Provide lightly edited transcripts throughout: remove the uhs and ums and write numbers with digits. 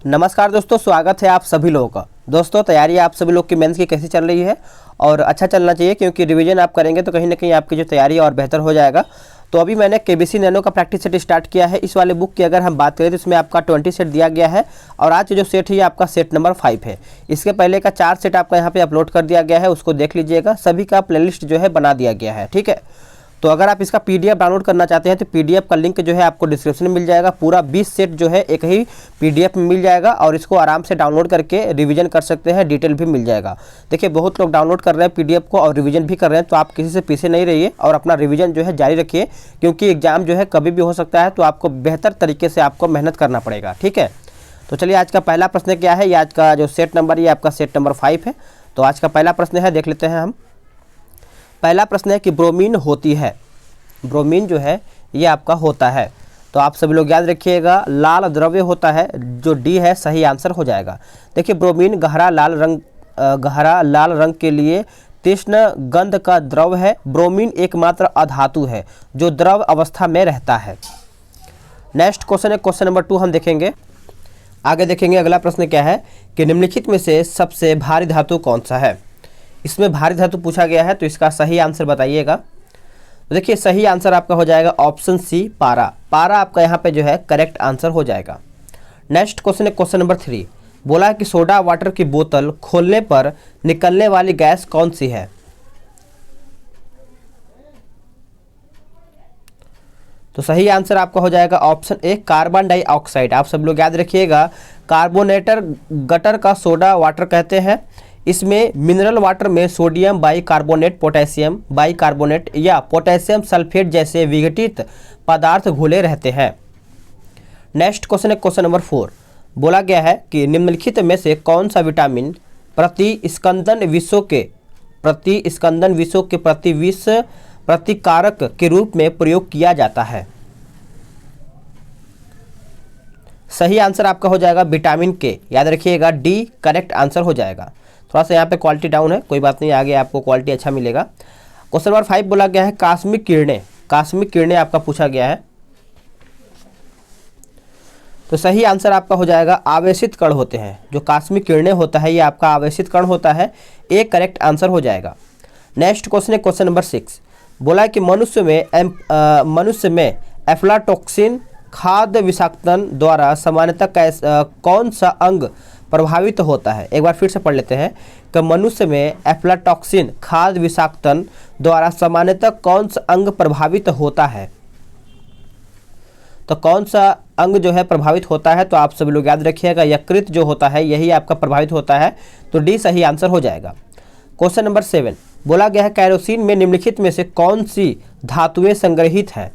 नमस्कार दोस्तों, स्वागत है आप सभी लोगों का। दोस्तों, तैयारी आप सभी लोग की मेंस की कैसी चल रही है? और अच्छा चलना चाहिए, क्योंकि रिवीजन आप करेंगे तो कहीं ना कहीं आपकी जो तैयारी है और बेहतर हो जाएगा। तो अभी मैंने केबीसी नैनो का प्रैक्टिस सेट स्टार्ट किया है। इस वाले बुक की अगर हम बात करें तो इसमें आपका 20 सेट दिया गया है और आज जो सेट है ये आपका सेट नंबर 5 है। इसके पहले का 4 सेट आपका यहाँ पे अपलोड कर दिया गया है, उसको देख लीजिएगा। सभी का प्लेलिस्ट जो है बना दिया गया है, ठीक है। तो अगर आप इसका पीडीएफ डाउनलोड करना चाहते हैं तो पीडीएफ का लिंक जो है आपको डिस्क्रिप्शन में मिल जाएगा। पूरा 20 सेट जो है एक ही पीडीएफ में मिल जाएगा और इसको आराम से डाउनलोड करके रिवीजन कर सकते हैं। डिटेल भी मिल जाएगा। देखिए, बहुत लोग डाउनलोड कर रहे हैं पीडीएफ को और रिवीजन भी कर रहे हैं, तो आप किसी से पीछे नहीं रहिए और अपना रिवीजन जो है जारी रखिए, क्योंकि एग्जाम जो है कभी भी हो सकता है। तो आपको बेहतर तरीके से आपको मेहनत करना पड़ेगा, ठीक है। तो चलिए, आज का पहला प्रश्न क्या है। ये आज का जो सेट नंबर ये आपका सेट नंबर 5 है। तो आज का पहला प्रश्न है, देख लेते हैं हम। पहला प्रश्न है कि ब्रोमीन होती है। ब्रोमीन जो है ये आपका होता है। तो आप सभी लोग याद रखिएगा, लाल द्रव्य होता है, जो डी है सही आंसर हो जाएगा। देखिए, ब्रोमीन गहरा लाल रंग के लिए तीक्ष्ण गंध का द्रव है। ब्रोमीन एकमात्र अधातु है जो द्रव अवस्था में रहता है। नेक्स्ट क्वेश्चन है, क्वेश्चन नंबर 2 हम देखेंगे। आगे देखेंगे अगला प्रश्न क्या है कि निम्नलिखित में से सबसे भारी धातु कौन सा है। इसमें भारी धातु पूछा गया है, तो इसका सही आंसर बताइएगा। तो देखिए, सही आंसर आपका हो जाएगा ऑप्शन सी, पारा। पारा आपका यहाँ पे जो है करेक्ट आंसर हो जाएगा। नेक्स्ट क्वेश्चन है, क्वेश्चन नंबर 3। बोला है कि सोडा वाटर की बोतल खोलने पर निकलने वाली गैस कौन सी है। तो सही आंसर आपका हो जाएगा ऑप्शन ए, कार्बन डाइऑक्साइड। आप सब लोग याद रखिएगा, कार्बोनेटर गटर का सोडा वाटर कहते हैं। इसमें मिनरल वाटर में सोडियम बाइकार्बोनेट, पोटेशियम बाइकार्बोनेट या पोटेशियम सल्फेट जैसे विघटित पदार्थ घुले रहते हैं। नेक्स्ट क्वेश्चन है, क्वेश्चन नंबर 4। बोला गया है कि निम्नलिखित में से कौन सा विटामिन प्रतिस्कंदन विषों के प्रतिविष प्रतिकारक के रूप में प्रयोग किया जाता है। सही आंसर आपका हो जाएगा विटामिन के। याद रखिएगा, डी करेक्ट आंसर हो जाएगा। थोड़ा सा यहाँ पे क्वालिटी डाउन है, कोई बात नहीं, आगे आपको क्वालिटी अच्छा मिलेगा। क्वेश्चन नंबर 5 बोला गया है कास्मिक किरणें। कास्मिक किरणें आपका पूछा गया है, तो सही आंसर आपका हो जाएगा आवेशित कण होते हैं। जो कास्मिक किरणें होता है ये आपका आवेशित कण होता है। एक करेक्ट आंसर हो जाएगा। नेक्स्ट क्वेश्चन है, क्वेश्चन नंबर 6। बोला है कि मनुष्य में एफ्लाटॉक्सिन खाद्य विषाक्तन द्वारा सामान्यतः कौन सा अंग प्रभावित होता है। एक बार फिर से पढ़ लेते हैं कि मनुष्य में एफ्लाटॉक्सिन खाद्य विषाक्तन द्वारा सामान्यतः कौन सा अंग प्रभावित होता है। तो कौन सा अंग जो है प्रभावित होता है, तो आप सभी लोग याद रखिएगा, यकृत जो होता है यही आपका प्रभावित होता है। तो डी सही आंसर हो जाएगा। क्वेश्चन नंबर 7 बोला गया है कैरोसिन में निम्नलिखित में से कौन सी धातुएं संग्रहित हैं।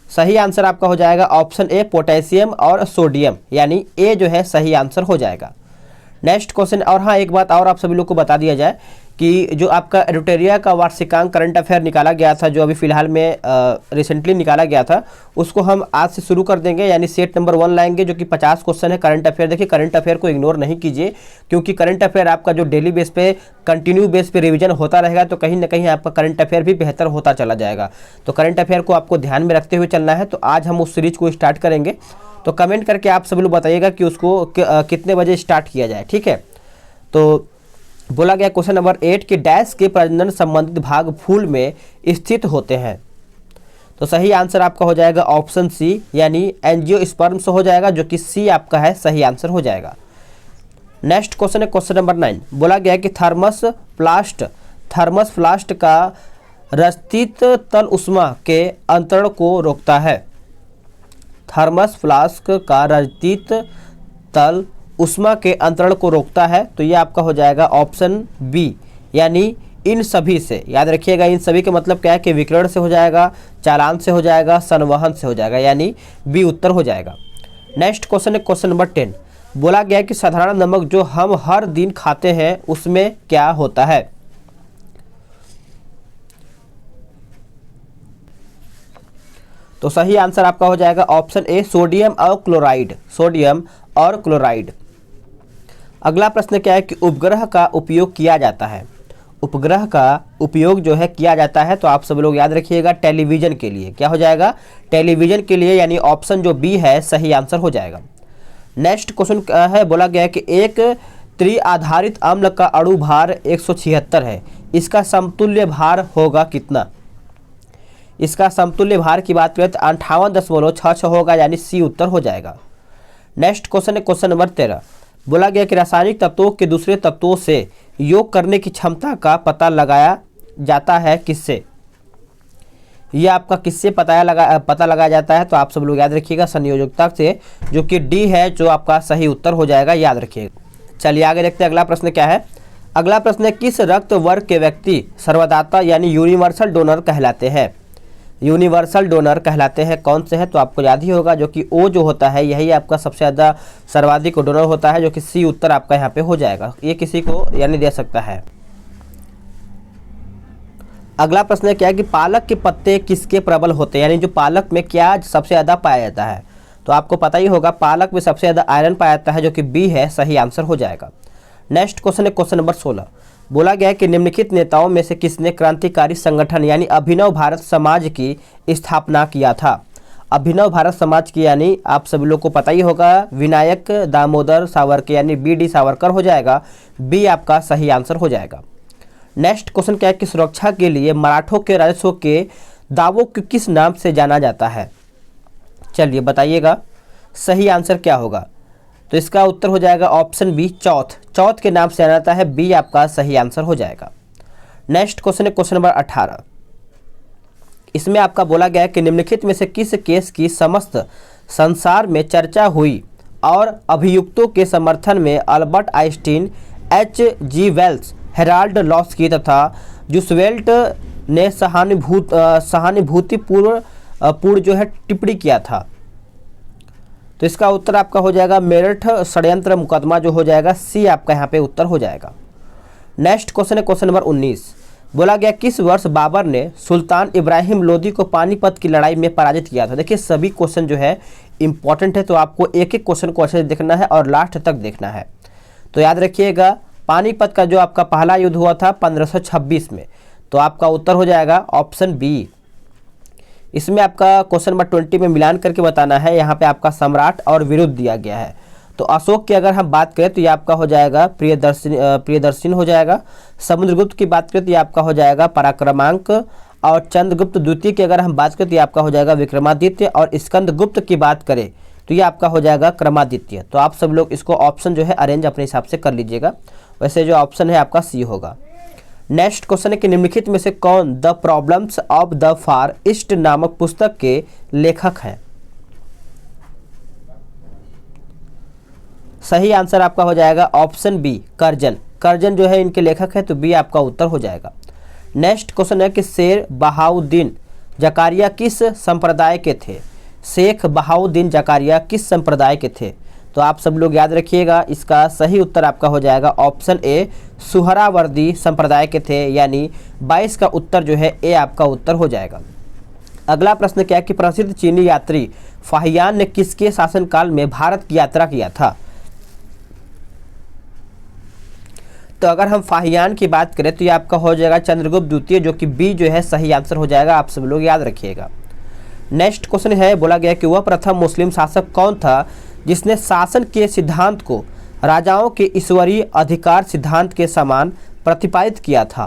सही आंसर आपका हो जाएगा ऑप्शन ए, पोटेशियम और सोडियम, यानी ए जो है सही आंसर हो जाएगा। नेक्स्ट क्वेश्चन, और हाँ एक बात और आप सभी लोग को बता दिया जाए कि जो आपका एडुटेरिया का वार्षिकांक करंट अफेयर निकाला गया था, जो अभी फिलहाल में रिसेंटली निकाला गया था, उसको हम आज से शुरू कर देंगे, यानी सेट नंबर 1 लाएंगे, जो कि 50 क्वेश्चन है करंट अफेयर। देखिए, करंट अफेयर को इग्नोर नहीं कीजिए, क्योंकि करंट अफेयर आपका जो डेली बेस पे कंटिन्यू बेस पे रिवीजन होता रहेगा, तो कहीं ना कहीं आपका करंट अफेयर भी बेहतर होता चला जाएगा। तो करंट अफेयर को आपको ध्यान में रखते हुए चलना है। तो आज हम उस सीरीज को स्टार्ट करेंगे। तो कमेंट करके आप सभी लोग बताइएगा कि उसको कितने बजे स्टार्ट किया जाए, ठीक है। तो बोला गया क्वेश्चन नंबर 8 कि डैश के प्रजनन संबंधित भाग फूल में स्थित होते हैं। तो सही आंसर आपका हो जाएगा ऑप्शन सी, यानी एंजियोस्पर्म्स हो जाएगा, जो कि सी आपका है सही आंसर हो जाएगा। नेक्स्ट क्वेश्चन है, क्वेश्चन नंबर 9। बोला गया कि थर्मस फ्लास्क का रचित तल उष्मा के अंतरण को रोकता है। थर्मस फ्लास्क का रचित तल उष्मा के अंतरण को रोकता है। तो ये आपका हो जाएगा ऑप्शन बी, यानी इन सभी से। याद रखिएगा, इन सभी का मतलब क्या है कि विकिरण से हो जाएगा, चालन से हो जाएगा, संवहन से हो जाएगा, यानी बी उत्तर हो जाएगा। नेक्स्ट क्वेश्चन है, क्वेश्चन नंबर 10। बोला गया कि साधारण नमक जो हम हर दिन खाते हैं उसमें क्या होता है। तो सही आंसर आपका हो जाएगा ऑप्शन ए, सोडियम और क्लोराइड। सोडियम और क्लोराइड। अगला प्रश्न क्या है कि उपग्रह का उपयोग किया जाता है। उपग्रह का उपयोग जो है किया जाता है, तो आप सब लोग याद रखिएगा टेलीविजन के लिए। क्या हो जाएगा? टेलीविजन के लिए, यानी ऑप्शन जो बी है सही आंसर हो जाएगा। नेक्स्ट क्वेश्चन है, बोला गया है कि एक त्रिआधारित अम्ल का अणु भार 176 है, इसका समतुल्य भार होगा कितना? इसका समतुल्य भार की बात करें तो 58.66 होगा, यानी सी उत्तर हो जाएगा। नेक्स्ट क्वेश्चन है क्वेश्चन नंबर 13। बोला गया कि रासायनिक तत्वों के दूसरे तत्वों से योग करने की क्षमता का पता लगाया जाता है किससे? ये आपका किससे पता लगाया जाता है? तो आप सब लोग याद रखिएगा संयोजकता से, जो कि डी है, जो आपका सही उत्तर हो जाएगा, याद रखिएगा। चलिए आगे देखते हैं अगला प्रश्न क्या है। अगला प्रश्न है, किस रक्त वर्ग के व्यक्ति सर्वदाता यानी यूनिवर्सल डोनर कहलाते हैं? यूनिवर्सल डोनर कहलाते हैं, कौन से हैं? तो आपको याद ही होगा, जो कि ओ जो होता है यही आपका सबसे ज़्यादा सर्वाधिक डोनर होता है, जो कि सी उत्तर आपका यहाँ पे हो जाएगा। ये किसी को यानी दे सकता है। अगला प्रश्न है क्या है कि पालक के पत्ते किसके प्रबल होते हैं, यानी जो पालक में क्या सबसे ज़्यादा पाया जाता है? तो आपको पता ही होगा पालक में सबसे ज़्यादा आयरन पाया जाता है, जो कि बी है, सही आंसर हो जाएगा। नेक्स्ट क्वेश्चन है क्वेश्चन नंबर 16। बोला गया है कि निम्नलिखित नेताओं में से किसने क्रांतिकारी संगठन यानी अभिनव भारत समाज की स्थापना किया था? अभिनव भारत समाज की, यानी आप सभी लोग को पता ही होगा विनायक दामोदर सावरकर, यानी बी डी सावरकर हो जाएगा, बी आपका सही आंसर हो जाएगा। नेक्स्ट क्वेश्चन क्या है कि सुरक्षा के लिए मराठों के राजस्व के दावों को किस नाम से जाना जाता है? चलिए बताइएगा सही आंसर क्या होगा? तो इसका उत्तर हो जाएगा ऑप्शन बी, चौथ। चौथ के नाम से जाना जाता है, बी आपका सही आंसर हो जाएगा। नेक्स्ट क्वेश्चन है क्वेश्चन नंबर 18। इसमें आपका बोला गया है कि निम्नलिखित में से किस केस की समस्त संसार में चर्चा हुई और अभियुक्तों के समर्थन में Albert Einstein, H.G. Wells, Harold Laski तथा जूसवेल्ट ने सहानुभूतिपूर्ण जो है टिप्पणी किया था? तो इसका उत्तर आपका हो जाएगा मेरठ षड्यंत्र मुकदमा, जो हो जाएगा सी आपका यहाँ पे उत्तर हो जाएगा। नेक्स्ट क्वेश्चन है क्वेश्चन नंबर 19। बोला गया किस वर्ष बाबर ने सुल्तान इब्राहिम लोदी को पानीपत की लड़ाई में पराजित किया था? देखिए सभी क्वेश्चन जो है इंपॉर्टेंट है, तो आपको एक एक क्वेश्चन को अच्छे से देखना है और लास्ट तक देखना है। तो याद रखिएगा पानीपत का जो आपका पहला युद्ध हुआ था 1526 में, तो आपका उत्तर हो जाएगा ऑप्शन बी। इसमें आपका क्वेश्चन नंबर 20 में मिलान करके बताना है, यहाँ पे आपका सम्राट और विरुद्ध दिया गया है। तो अशोक की अगर हम बात करें तो ये आपका हो जाएगा प्रियदर्शन हो जाएगा। समुद्रगुप्त की बात करें तो ये आपका हो जाएगा पराक्रमांक, और चंद्रगुप्त द्वितीय की अगर हम बात करें तो ये आपका हो जाएगा विक्रमादित्य, और स्कंदगुप्त की बात करें तो ये आपका हो जाएगा क्रमादित्य। तो आप सब लोग इसको ऑप्शन जो है अरेंज अपने हिसाब से कर लीजिएगा, वैसे जो ऑप्शन है आपका सी होगा। नेक्स्ट क्वेश्चन है कि निम्नलिखित में से कौन the problems of the far east नामक पुस्तक के लेखक हैं? सही आंसर आपका हो जाएगा ऑप्शन बी, कर्जन। कर्जन जो है इनके लेखक है, तो बी आपका उत्तर हो जाएगा। नेक्स्ट क्वेश्चन है कि शेर बहाउद्दीन जकारिया किस संप्रदाय के थे? शेख बहाउद्दीन जकारिया किस संप्रदाय के थे? तो आप सब लोग याद रखिएगा, इसका सही उत्तर आपका हो जाएगा ऑप्शन ए, सुहरावर्दी संप्रदाय के थे, यानी 22 का उत्तर जो है ए आपका उत्तर हो जाएगा। अगला प्रश्न क्या है कि प्रसिद्ध चीनी यात्री फाहियान ने किसके शासनकाल में भारत की यात्रा किया था? तो अगर हम फाहियान की बात करें तो ये आपका हो जाएगा चंद्रगुप्त द्वितीय, जो कि बी जो है सही आंसर हो जाएगा, आप सब लोग याद रखिएगा। नेक्स्ट क्वेश्चन है, बोला गया कि वह प्रथम मुस्लिम शासक कौन था जिसने शासन के सिद्धांत को राजाओं के ईश्वरीय अधिकार सिद्धांत के समान प्रतिपादित किया था?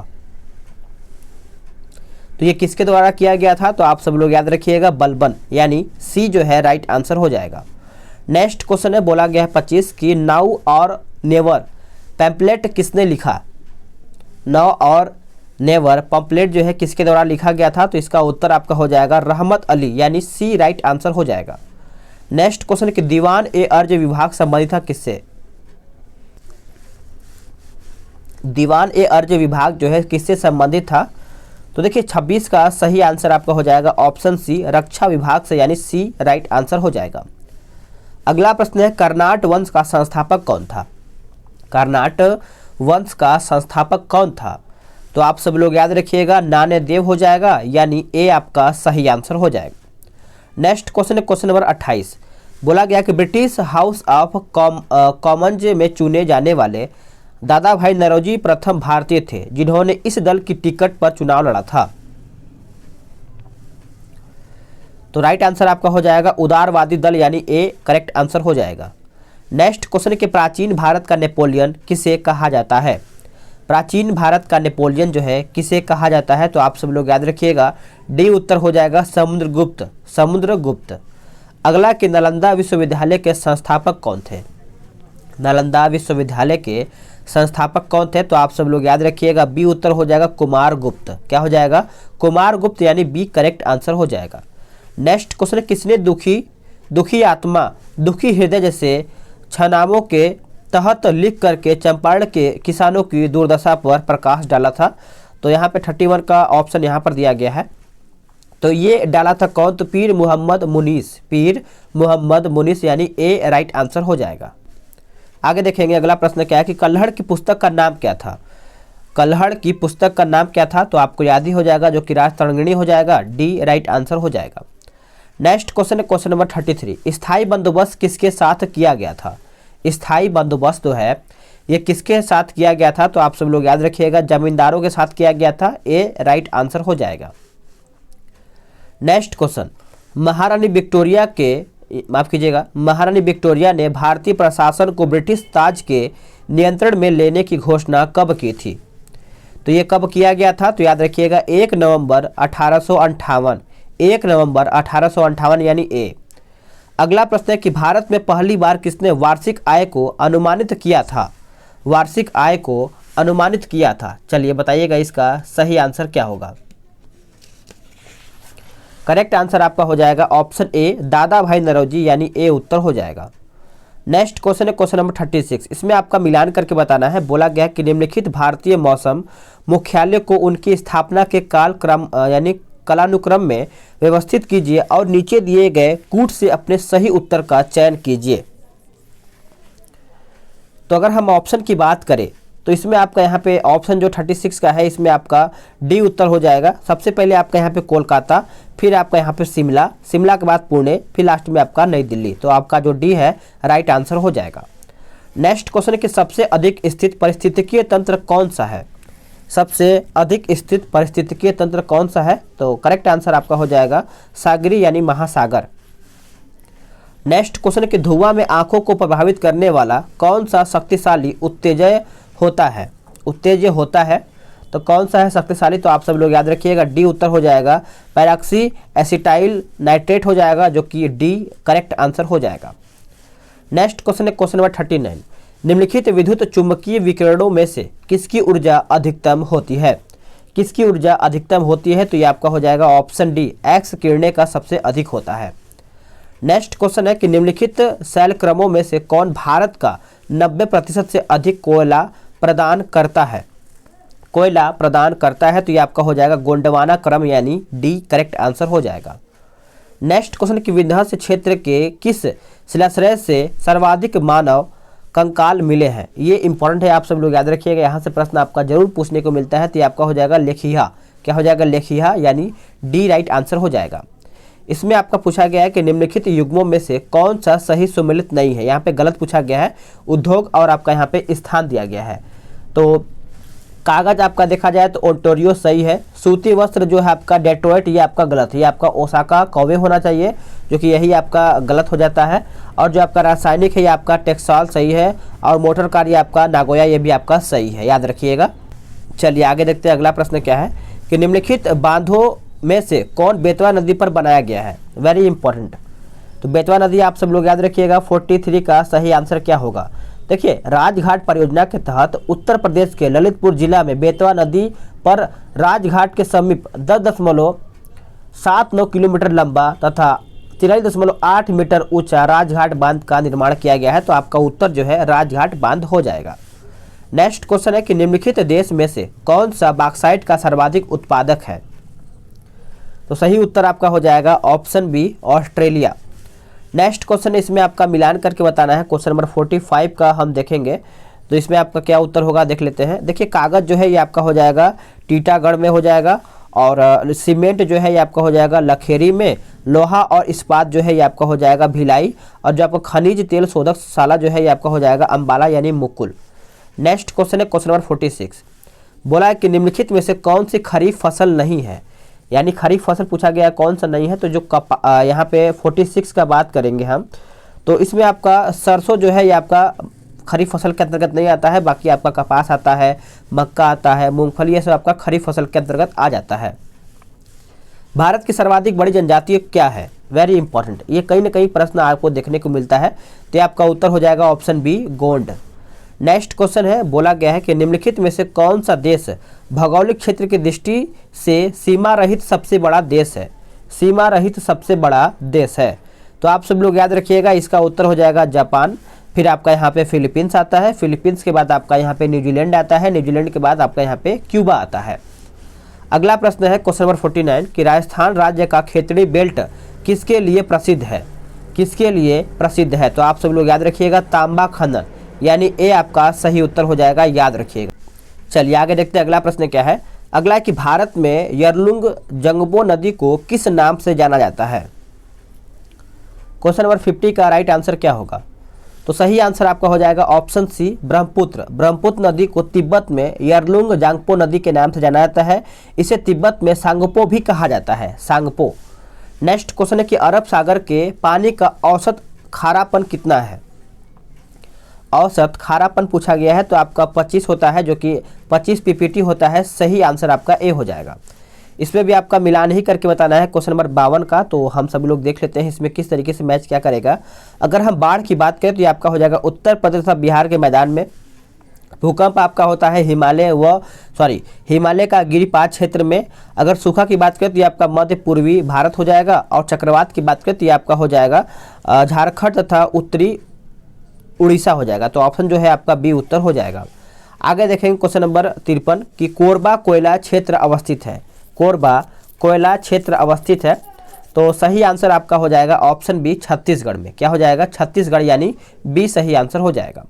तो ये किसके द्वारा किया गया था? तो आप सब लोग याद रखिएगा बलबन, यानी सी जो है राइट आंसर हो जाएगा। नेक्स्ट क्वेश्चन है, बोला गया है 25 की नाउ और नेवर पैम्पलेट किसने लिखा? नाउ और नेवर पंपलेट जो है किसके द्वारा लिखा गया था? तो इसका उत्तर आपका हो जाएगा रहमत अली, यानी सी राइट आंसर हो जाएगा। नेक्स्ट क्वेश्चन कि दीवान ए अर्ज विभाग संबंधित था किससे? दीवान ए अर्ज विभाग जो है किससे संबंधित था? तो देखिए 26 का सही आंसर आपका हो जाएगा ऑप्शन सी, रक्षा विभाग से, यानी सी राइट आंसर हो जाएगा। अगला प्रश्न है, कर्नाट वंश का संस्थापक कौन था? कर्नाट वंश का संस्थापक कौन था? तो आप सब लोग याद रखिएगा नान्यदेव हो जाएगा, यानी ए आपका सही आंसर हो जाएगा। नेक्स्ट क्वेश्चन है क्वेश्चन नंबर 28। बोला गया कि ब्रिटिश हाउस ऑफ कॉमन्स में चुने जाने वाले दादा भाई नौरोजी प्रथम भारतीय थे जिन्होंने इस दल की टिकट पर चुनाव लड़ा था? तो राइट आंसर आपका हो जाएगा उदारवादी दल यानी ए करेक्ट आंसर हो जाएगा। नेक्स्ट क्वेश्चन के प्राचीन भारत का नेपोलियन किसे कहा जाता है? प्राचीन भारत का नेपोलियन जो है किसे कहा जाता है? तो आप सब लोग याद रखिएगा, डी उत्तर हो जाएगा समुद्रगुप्त, समुद्रगुप्त। अगला कि नालंदा विश्वविद्यालय के संस्थापक कौन थे? नालंदा विश्वविद्यालय के संस्थापक कौन थे? तो आप सब लोग याद रखिएगा, बी उत्तर हो जाएगा कुमारगुप्त। क्या हो जाएगा? कुमारगुप्त यानी बी करेक्ट आंसर हो जाएगा। नेक्स्ट क्वेश्चन, किसने दुखी आत्मा दुखी हृदय जैसे छनामों के तहत लिख करके चंपारण के किसानों की दुर्दशा पर प्रकाश डाला था? तो यहाँ पे 31 का ऑप्शन यहाँ पर दिया गया है। तो ये डाला था कौन? तो पीर मोहम्मद मुनीस, पीर मोहम्मद मुनीस यानी ए राइट आंसर हो जाएगा। आगे देखेंगे अगला प्रश्न क्या है कि कल्हड़ की पुस्तक का नाम क्या था? कल्हड़ की पुस्तक का नाम क्या था? तो आपको याद ही हो जाएगा, जो कि राजतरंगिणी हो जाएगा, डी राइट आंसर हो जाएगा। नेक्स्ट क्वेश्चन है क्वेश्चन नंबर 33, स्थायी बंदोबस्त किसके साथ किया गया था? स्थायी बंदोबस्त जो है ये किसके साथ किया गया था? तो आप सब लोग याद रखिएगा, जमींदारों के साथ किया गया था, ए राइट आंसर हो जाएगा। नेक्स्ट क्वेश्चन, महारानी विक्टोरिया ने भारतीय प्रशासन को ब्रिटिश ताज के नियंत्रण में लेने की घोषणा कब की थी? तो ये कब किया गया था? तो याद रखिएगा 1 नवंबर 1858, 1 नवंबर 1858 यानी ए। अगला प्रश्न है कि भारत में पहली बार किसने वार्षिक आय को अनुमानित किया था? वार्षिक आय को अनुमानित किया था, चलिए बताइएगा इसका सही आंसर क्या होगा। करेक्ट आंसर आपका हो जाएगा ऑप्शन ए दादा भाई नौरोजी यानी ए उत्तर हो जाएगा। नेक्स्ट क्वेश्चन है क्वेश्चन नंबर 36, इसमें आपका मिलान करके बताना है। बोला गया कि निम्नलिखित भारतीय मौसम मुख्यालय को उनकी स्थापना के कालक्रम यानी कालानुक्रम में व्यवस्थित कीजिए और नीचे दिए गए कूट से अपने सही उत्तर का चयन कीजिए। तो अगर हम ऑप्शन की बात करें तो इसमें आपका यहाँ पे ऑप्शन जो 36 का है इसमें आपका डी उत्तर हो जाएगा। सबसे पहले आपका यहाँ पे कोलकाता, फिर आपका यहाँ पे शिमला, शिमला के बाद पुणे, फिर लास्ट में आपका नई दिल्ली। तो आपका जो डी है राइट आंसर हो जाएगा। नेक्स्ट क्वेश्चन है कि सबसे अधिक स्थित पारिस्थितिकीय तंत्र कौन सा है? सबसे अधिक स्थित पारिस्थितिकीय तंत्र कौन सा है? तो करेक्ट आंसर आपका हो जाएगा सागरी यानी महासागर। नेक्स्ट क्वेश्चन कि धुआं में आंखों को प्रभावित करने वाला कौन सा शक्तिशाली उत्तेजक होता है? उत्तेजक होता है तो कौन सा है शक्तिशाली? तो आप सब लोग याद रखिएगा, डी उत्तर हो जाएगा पैराक्सी एसिटाइल नाइट्रेट हो जाएगा, जो कि डी करेक्ट आंसर हो जाएगा। नेक्स्ट क्वेश्चन है क्वेश्चन नंबर 39, निम्नलिखित विद्युत चुंबकीय विकिरणों में से किसकी ऊर्जा अधिकतम होती है? किसकी ऊर्जा अधिकतम होती है? तो ये आपका हो जाएगा ऑप्शन डी एक्स किरणें का सबसे अधिक होता है। नेक्स्ट क्वेश्चन है कि निम्नलिखित शैल क्रमों में से कौन भारत का 90% से अधिक कोयला प्रदान करता है? कोयला प्रदान करता है तो ये आपका हो जाएगा गोंडवाना क्रम यानी डी करेक्ट आंसर हो जाएगा। नेक्स्ट क्वेश्चन कि विध्वंस क्षेत्र के किस शिलाश्रय से सर्वाधिक मानव कंकाल मिले हैं? ये इंपॉर्टेंट है, आप सब लोग याद रखिएगा, यहाँ से प्रश्न आपका जरूर पूछने को मिलता है। तो ये आपका हो जाएगा लेखिया। क्या हो जाएगा? लेखिया यानी डी राइट आंसर हो जाएगा। इसमें आपका पूछा गया है कि निम्नलिखित युग्मों में से कौन सा सही सुमेलित नहीं है? यहाँ पे गलत पूछा गया है, उद्योग और आपका यहाँ पे स्थान दिया गया है। तो कागज आपका देखा जाए तो ओंटारियो सही है। सूती वस्त्र जो है आपका डेट्रॉइट, ये आपका गलत है, ये आपका ओसाका कोबे होना चाहिए, जो कि यही आपका गलत हो जाता है। और जो आपका रासायनिक है ये आपका टेक्सटाइल सही है, और मोटर कार ये आपका नागोया, ये भी आपका सही है, याद रखिएगा। चलिए आगे देखते हैं अगला प्रश्न क्या है कि निम्नलिखित बांधों में से कौन बेतवा नदी पर बनाया गया है? Very important. तो बेतवा नदी आप सब लोग याद रखिएगा, 43 का सही आंसर क्या होगा? देखिए, राजघाट परियोजना के तहत उत्तर प्रदेश के ललितपुर जिला में बेतवा नदी पर राजघाट के समीप 10.79 किलोमीटर लंबा तथा 43.8 मीटर ऊंचा राजघाट बांध का निर्माण किया गया है। तो आपका उत्तर जो है राजघाट बांध हो जाएगा। नेक्स्ट क्वेश्चन है कि निम्नलिखित देश में से कौन सा बॉक्साइट का सर्वाधिक उत्पादक है? तो सही उत्तर आपका हो जाएगा option B Australia. Next question इसमें आपका मिलान करके बताना है। क्वेश्चन नंबर 45 का हम देखेंगे तो इसमें आपका क्या उत्तर होगा देख लेते हैं। देखिए, कागज जो है ये आपका हो जाएगा टीटागढ़ में हो जाएगा, और सीमेंट जो है ये आपका हो जाएगा लखेरी में, लोहा और इस्पात जो है ये आपका हो जाएगा भिलाई, और जो आपका खनिज तेल शोधक शाला जो है ये आपका हो जाएगा अम्बाला यानी मुकुल। नेक्स्ट क्वेश्चन है क्वेश्चन नंबर 46, बोला है कि निम्नलिखित में से कौन सी खरीफ फसल नहीं है, यानी खरीफ फसल पूछा गया कौन सा नहीं है। तो जो यहाँ पे 46 का बात करेंगे हम, तो इसमें आपका सरसों जो है ये आपका खरीफ फसल के अंतर्गत नहीं आता है, बाकी आपका कपास आता है, मक्का आता है, मूंगफली, ये सब आपका खरीफ फसल के अंतर्गत आ जाता है। भारत की सर्वाधिक बड़ी जनजाति क्या है, वेरी इंपॉर्टेंट, ये कहीं ना कहीं प्रश्न आपको देखने को मिलता है, तो आपका उत्तर हो जाएगा option B, Gond. Next question है, बोला गया है कि निम्नलिखित में से कौन सा देश भौगोलिक क्षेत्र की दृष्टि से सीमा रहित सबसे बड़ा देश है, सीमा रहित सबसे बड़ा देश है। तो आप सब लोग याद रखिएगा, इसका उत्तर हो जाएगा जापान, फिर आपका यहाँ पे फिलीपींस आता है, फिलीपींस के बाद आपका यहाँ पे न्यूजीलैंड आता है, न्यूजीलैंड के बाद आपका यहाँ पे क्यूबा आता है। अगला प्रश्न है क्वेश्चन नंबर 49 कि राजस्थान राज्य का खेतड़ी बेल्ट किसके लिए प्रसिद्ध है, किसके लिए प्रसिद्ध है। तो आप सब लोग याद रखिएगा तांबा खनन, यानी ए आपका सही उत्तर हो जाएगा, याद रखिएगा। चलिए आगे देखते हैं अगला प्रश्न क्या है। अगला है कि भारत में यरलुंग जंगबो नदी को किस नाम से जाना जाता है। क्वेश्चन नंबर 50 का राइट आंसर क्या होगा। तो सही आंसर आपका हो जाएगा ऑप्शन सी, ब्रह्मपुत्र। ब्रह्मपुत्र नदी को तिब्बत में यरलुंग जांगपो नदी के नाम से जाना जाता है, इसे तिब्बत में सांगपो भी कहा जाता है, सांगपो। नेक्स्ट क्वेश्चन है कि अरब सागर के पानी का औसत खारापन कितना है। औसत खारापन पूछा गया है, तो आपका 25 होता है, जो कि 25 पीपीटी होता है, सही आंसर आपका ए हो जाएगा। इसमें भी आपका मिलान ही करके बताना है क्वेश्चन नंबर 52 का, तो हम सभी लोग देख लेते हैं इसमें किस तरीके से मैच क्या करेगा। अगर हम बाढ़ की बात करें तो ये आपका हो जाएगा उत्तर प्रदेश तथा बिहार के मैदान में। भूकंप आपका होता है हिमालय का गिरिपात क्षेत्र में। अगर सूखा की बात करें तो ये आपका मध्य पूर्वी भारत हो जाएगा, और चक्रवात की बात करें तो ये आपका हो जाएगा झारखंड तथा उत्तरी उड़ीसा हो जाएगा। तो ऑप्शन जो है आपका बी उत्तर हो जाएगा। आगे देखेंगे क्वेश्चन नंबर 53 कि कोरबा कोयला क्षेत्र अवस्थित है, कोरबा कोयला क्षेत्र अवस्थित है। तो सही आंसर आपका हो जाएगा ऑप्शन बी, छत्तीसगढ़ में। क्या हो जाएगा, छत्तीसगढ़, यानी बी सही आंसर हो जाएगा।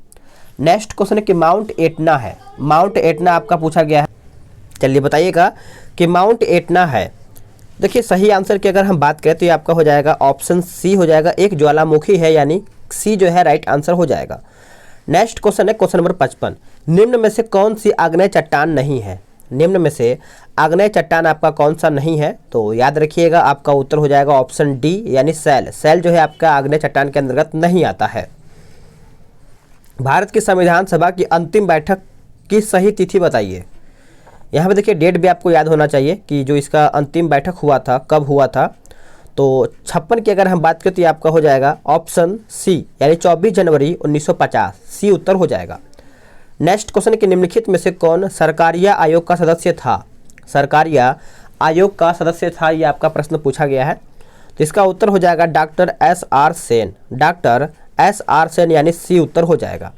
नेक्स्ट क्वेश्चन है कि माउंट एटना है, माउंट एटना आपका पूछा गया है। चलिए बताइएगा कि माउंट एटना है। देखिए सही आंसर की अगर हम बात करें तो ये आपका हो जाएगा ऑप्शन सी हो जाएगा, एक ज्वालामुखी है, यानी सी जो है राइट आंसर हो जाएगा। नेक्स्ट क्वेश्चन है क्वेश्चन नंबर 55, निम्न में से कौन सी आग्नेय चट्टान नहीं है। निम्न में से आग्नेय चट्टान आपका कौन सा नहीं है। तो याद रखिएगा आपका उत्तर हो जाएगा ऑप्शन डी, यानी सैल। सैल जो है आपका आग्नेय चट्टान के अंतर्गत नहीं आता है। भारत की संविधान सभा की अंतिम बैठक की सही तिथि बताइए। यहाँ पे देखिए डेट भी आपको याद होना चाहिए कि जो इसका अंतिम बैठक हुआ था कब हुआ था। तो 56 की अगर हम बात करें तो ये आपका हो जाएगा ऑप्शन सी, यानी 24 जनवरी 1950, सी उत्तर हो जाएगा। नेक्स्ट क्वेश्चन कि निम्नलिखित में से कौन सरकारिया आयोग का सदस्य था। सरकारिया आयोग का सदस्य था, ये आपका प्रश्न पूछा गया है। तो इसका उत्तर हो जाएगा doctor SR. Sen, doctor SR. Sen, यानी सी उत्तर हो जाएगा।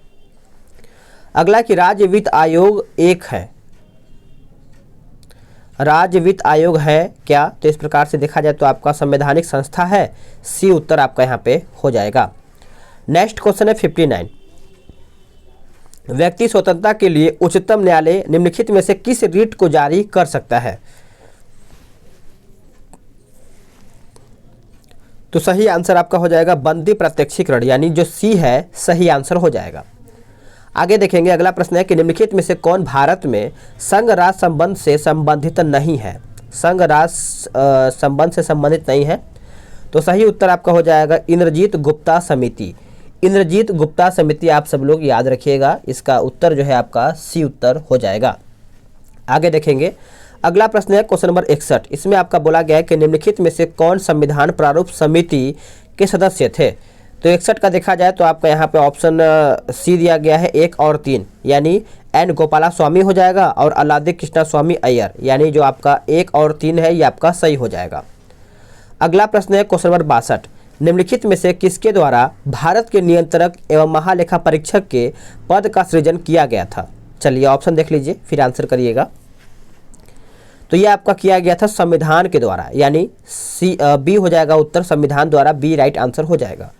अगला कि राज्य वित्त आयोग एक है, राज्य वित्त आयोग है क्या। तो इस प्रकार से देखा जाए तो आपका संवैधानिक संस्था है, सी उत्तर आपका यहाँ पे हो जाएगा। नेक्स्ट क्वेश्चन है 59, व्यक्ति स्वतंत्रता के लिए उच्चतम न्यायालय निम्नलिखित में से किस रिट को जारी कर सकता है। तो सही आंसर आपका हो जाएगा बंदी प्रत्यक्षीकरण, यानी जो सी है सही आंसर हो जाएगा। आगे देखेंगे अगला प्रश्न है कि निम्नलिखित में से कौन भारत में संघ राज्य संबंध से संबंधित नहीं है। संघ राज्य संबंध से संबंधित नहीं है। तो सही उत्तर आपका हो जाएगा इंद्रजीत गुप्ता समिति। इंद्रजीत गुप्ता समिति आप सब लोग याद रखिएगा, इसका उत्तर जो है आपका सी उत्तर हो जाएगा। आगे देखेंगे अगला प्रश्न है क्वेश्चन नंबर 61, इसमें आपका बोला गया है कि निम्नलिखित में से कौन संविधान प्रारूप समिति के सदस्य थे। तो 61 का देखा जाए तो आपका यहाँ पे ऑप्शन सी दिया गया है 1 और 3, यानी एन गोपाला स्वामी हो जाएगा और अलादी कृष्णा स्वामी अय्यर, यानी जो आपका 1 और 3 है ये आपका सही हो जाएगा। अगला प्रश्न है क्वेश्चन नंबर 62, निम्नलिखित में से किसके द्वारा भारत के नियंत्रक एवं महालेखा परीक्षक के पद का सृजन किया गया था। चलिए ऑप्शन देख लीजिए फिर आंसर करिएगा। तो ये आपका किया गया था संविधान के द्वारा, यानी सी बी हो जाएगा उत्तर, संविधान द्वारा, बी राइट आंसर हो जाएगा।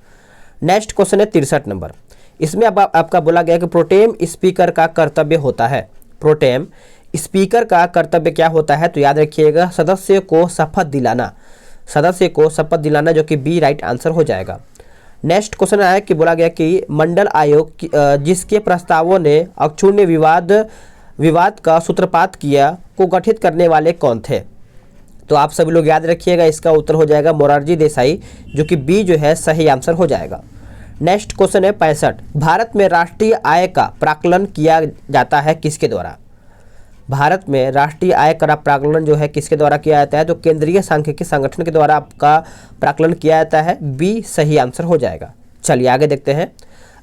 नेक्स्ट क्वेश्चन है 63 नंबर, इसमें अब आपका बोला गया कि प्रोटेम स्पीकर का कर्तव्य होता है। प्रोटेम स्पीकर का कर्तव्य क्या होता है। तो याद रखिएगा सदस्य को शपथ दिलाना, सदस्य को शपथ दिलाना, जो कि बी राइट आंसर हो जाएगा। नेक्स्ट क्वेश्चन आया कि बोला गया कि मंडल आयोग जिसके प्रस्तावों ने अक्षुण्य विवाद का सूत्रपात किया को गठित करने वाले कौन थे। तो आप सभी लोग याद रखिएगा, इसका उत्तर हो जाएगा मोरारजी देसाई, जो कि बी जो है सही आंसर हो जाएगा। नेक्स्ट क्वेश्चन है 65, भारत में राष्ट्रीय आय का प्राकलन किया जाता है किसके द्वारा। भारत में राष्ट्रीय आय का प्राकलन जो है किसके द्वारा किया जाता है, तो केंद्रीय सांख्यिकी संगठन के द्वारा आपका प्राकलन किया जाता है, बी सही आंसर हो जाएगा। चलिए आगे देखते हैं।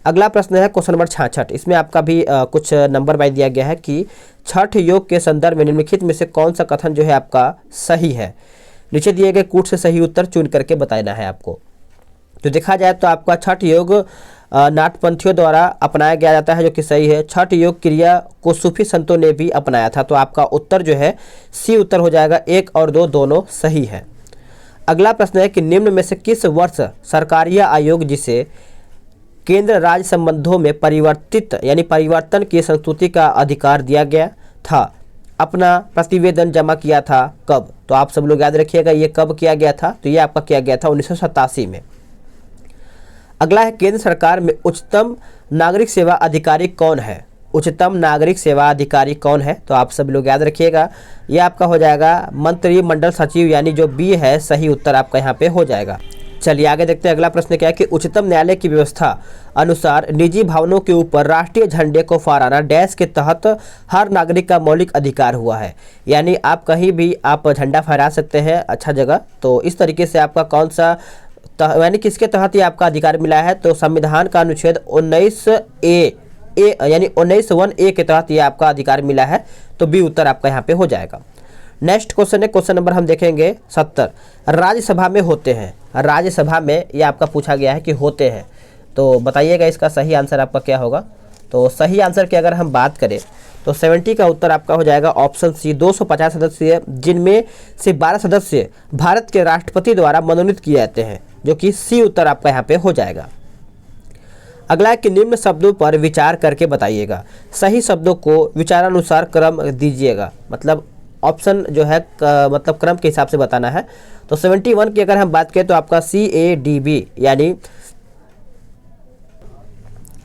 अगला प्रश्न है क्वेश्चन नंबर 66। इसमें आपका भी कुछ नंबर वाइज दिया गया है कि छठ योग के संदर्भ में निम्नलिखित में से कौन सा कथन जो है आपका सही है। नीचे दिए गए कूट से सही उत्तर चुन करके बताना है आपको। तो देखा जाए तो आपका छठ योग नाटपंथियों द्वारा अपनाया गया जाता है, जो कि सही है। छठ योग क्रिया को सूफी संतों ने भी अपनाया था, तो आपका उत्तर जो है सी उत्तर हो जाएगा। 1 और 2 दोनों सही है। अगला प्रश्न है कि निम्न में से किस वर्ष सरकारीय आयोग जिसे केंद्र राज्य संबंधों में परिवर्तन की संस्तुति का अधिकार दिया गया था, अपना प्रतिवेदन जमा किया था कब। तो आप सब लोग याद रखिएगा ये कब किया गया था, तो ये आपका किया गया था 1987 में। अगला है केंद्र सरकार में उच्चतम नागरिक सेवा अधिकारी कौन है। उच्चतम नागरिक सेवा अधिकारी कौन है, तो आप सब लोग याद रखिएगा ये आपका हो जाएगा मंत्रिमंडल सचिव, यानी जो बी है सही उत्तर आपका यहाँ पे हो जाएगा। चलिए आगे देखते हैं। अगला प्रश्न क्या है कि उच्चतम न्यायालय की व्यवस्था अनुसार निजी भवनों के ऊपर राष्ट्रीय झंडे को फहराना डैश के तहत हर नागरिक का मौलिक अधिकार हुआ है। यानी आप कहीं भी आप झंडा फहरा सकते हैं अच्छा जगह। तो इस तरीके से आपका कौन सा यानी किसके तहत ये आपका अधिकार मिला है, तो संविधान का अनुच्छेद 19A यानी 19(1)A के तहत ये आपका अधिकार मिला है, तो बी उत्तर आपका यहाँ पे हो जाएगा। नेक्स्ट क्वेश्चन है क्वेश्चन नंबर हम देखेंगे 70, राज्यसभा में होते हैं। राज्यसभा में ये आपका पूछा गया है कि होते हैं, तो बताइएगा इसका सही आंसर आपका क्या होगा। तो सही आंसर की अगर हम बात करें तो 70 का उत्तर आपका हो जाएगा ऑप्शन सी। 250 सदस्य जिनमें से 12 सदस्य भारत के राष्ट्रपति द्वारा मनोनीत किए जाते हैं, जो कि सी उत्तर आपका यहाँ पे हो जाएगा। अगला है कि निम्न शब्दों पर विचार करके बताइएगा। सही शब्दों को विचारानुसार क्रम दीजिएगा, मतलब ऑप्शन जो है मतलब क्रम के हिसाब से बताना है। तो 71 की अगर हम बात करें तो आपका CADB, यानी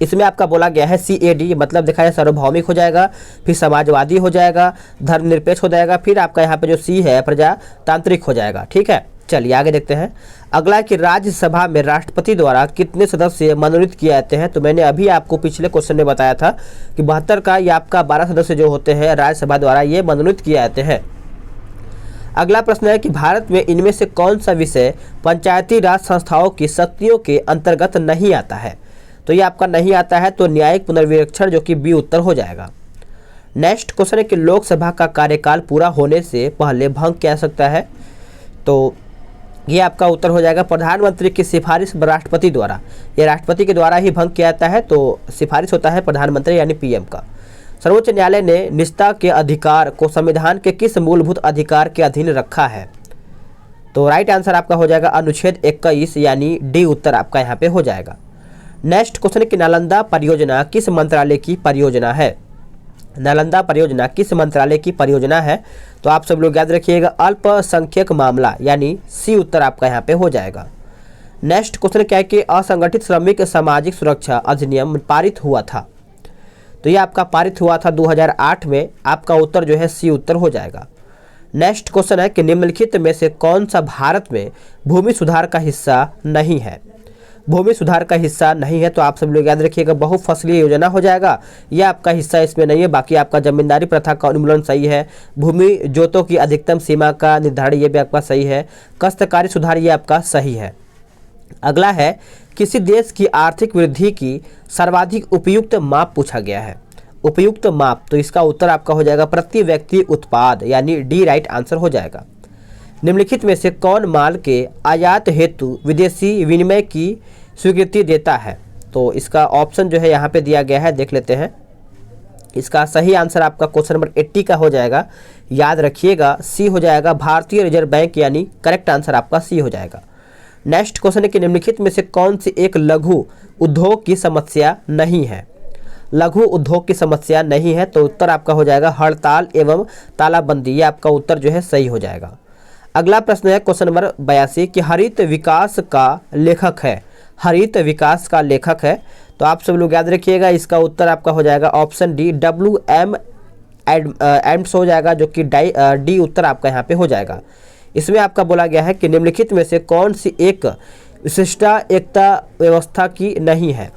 इसमें आपका बोला गया है CAD मतलब देखा जाए सार्वभौमिक हो जाएगा, फिर समाजवादी हो जाएगा, धर्मनिरपेक्ष हो जाएगा, फिर आपका यहाँ पे जो C है प्रजातांत्रिक हो जाएगा। ठीक है, चलिए आगे देखते हैं। अगला कि राज्यसभा में राष्ट्रपति द्वारा कितने सदस्य मनोनीत किए जाते हैं। तो मैंने अभी आपको पिछले क्वेश्चन में बताया था कि 72 का या आपका 12 सदस्य जो होते हैं राज्यसभा द्वारा ये मनोनीत किए जाते हैं। अगला प्रश्न है कि भारत में इनमें से कौन सा विषय पंचायती राज संस्थाओं की शक्तियों के अंतर्गत नहीं आता है। तो ये आपका नहीं आता है, तो न्यायिक पुनर्विवेक्षण, जो कि बी उत्तर हो जाएगा। नेक्स्ट क्वेश्चन है कि लोकसभा का कार्यकाल पूरा होने से पहले भंग किया जा सकता है। तो ये आपका उत्तर हो जाएगा प्रधानमंत्री की सिफारिश राष्ट्रपति द्वारा। ये राष्ट्रपति के द्वारा ही भंग किया जाता है, तो सिफारिश होता है प्रधानमंत्री यानी PM का। सर्वोच्च न्यायालय ने निजता के अधिकार को संविधान के किस मूलभूत अधिकार के अधीन रखा है। तो राइट आंसर आपका हो जाएगा अनुच्छेद 21 यानी डी उत्तर आपका यहाँ पे हो जाएगा। नेक्स्ट क्वेश्चन है कि नालंदा परियोजना किस मंत्रालय की परियोजना है। नालंदा परियोजना किस मंत्रालय की परियोजना है। तो आप सब लोग याद रखिएगा अल्पसंख्यक मामला यानी सी उत्तर आपका यहाँ पे हो जाएगा। नेक्स्ट क्वेश्चन क्या है कि असंगठित श्रमिक सामाजिक सुरक्षा अधिनियम पारित हुआ था। तो ये आपका पारित हुआ था 2008 में, आपका उत्तर जो है सी उत्तर हो जाएगा। नेक्स्ट क्वेश्चन है कि निम्नलिखित में से कौन सा भारत में भूमि सुधार का हिस्सा नहीं है। भूमि सुधार का हिस्सा नहीं है, तो आप सब लोग याद रखिएगा बहुफसलीय योजना हो जाएगा, यह आपका हिस्सा इसमें नहीं है। बाकी आपका जमींदारी प्रथा का उन्मूलन सही है, भूमि जोतों की अधिकतम सीमा का निर्धारण ये भी आपका सही है, काश्तकारी सुधार ये आपका सही है। अगला है किसी देश की आर्थिक वृद्धि की सर्वाधिक उपयुक्त माप पूछा गया है। उपयुक्त माप, तो इसका उत्तर आपका हो जाएगा प्रति व्यक्ति उत्पाद यानी डी राइट आंसर हो जाएगा। निम्नलिखित में से कौन माल के आयात हेतु विदेशी विनिमय की स्वीकृति देता है। तो इसका ऑप्शन जो है यहाँ पे दिया गया है, देख लेते हैं। इसका सही आंसर आपका क्वेश्चन नंबर 80 का हो जाएगा, याद रखिएगा सी हो जाएगा भारतीय रिजर्व बैंक, यानी करेक्ट आंसर आपका सी हो जाएगा। नेक्स्ट क्वेश्चन है कि निम्नलिखित में से कौन सी एक लघु उद्योग की समस्या नहीं है। लघु उद्योग की समस्या नहीं है, तो उत्तर आपका हो जाएगा हड़ताल एवं तालाबंदी, ये आपका उत्तर जो है सही हो जाएगा। अगला प्रश्न है क्वेश्चन नंबर 82 कि हरित विकास का लेखक है। हरित विकास का लेखक है। तो आप सब लोग याद रखिएगा, इसका उत्तर आपका हो जाएगा ऑप्शन डी, WM एडम्स हो जाएगा, जो कि डी उत्तर आपका यहाँ पे हो जाएगा। इसमें आपका बोला गया है कि निम्नलिखित में से कौन सी एक विशिष्टा एकता व्यवस्था की नहीं है।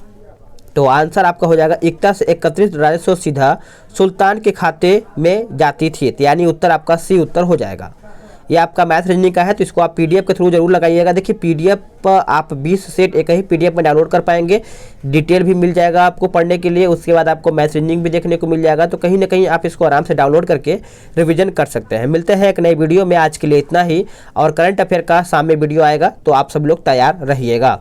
तो आंसर आपका हो जाएगा एकता से एकत्रित राजस्व सीधा सुल्तान के खाते में जाती थी, तो यानी उत्तर आपका सी उत्तर हो जाएगा। ये आपका मैथ रीजनिंग का है, तो इसको आप PDF के थ्रू जरूर लगाइएगा। देखिए PDF आप 20 सेट एक ही PDF में डाउनलोड कर पाएंगे, डिटेल भी मिल जाएगा आपको पढ़ने के लिए। उसके बाद आपको मैथ रीजनिंग भी देखने को मिल जाएगा, तो कहीं ना कहीं आप इसको आराम से डाउनलोड करके रिविजन कर सकते हैं। मिलते हैं एक नई वीडियो में, आज के लिए इतना ही। और करंट अफेयर का सामने वीडियो आएगा, तो आप सब लोग तैयार रहिएगा।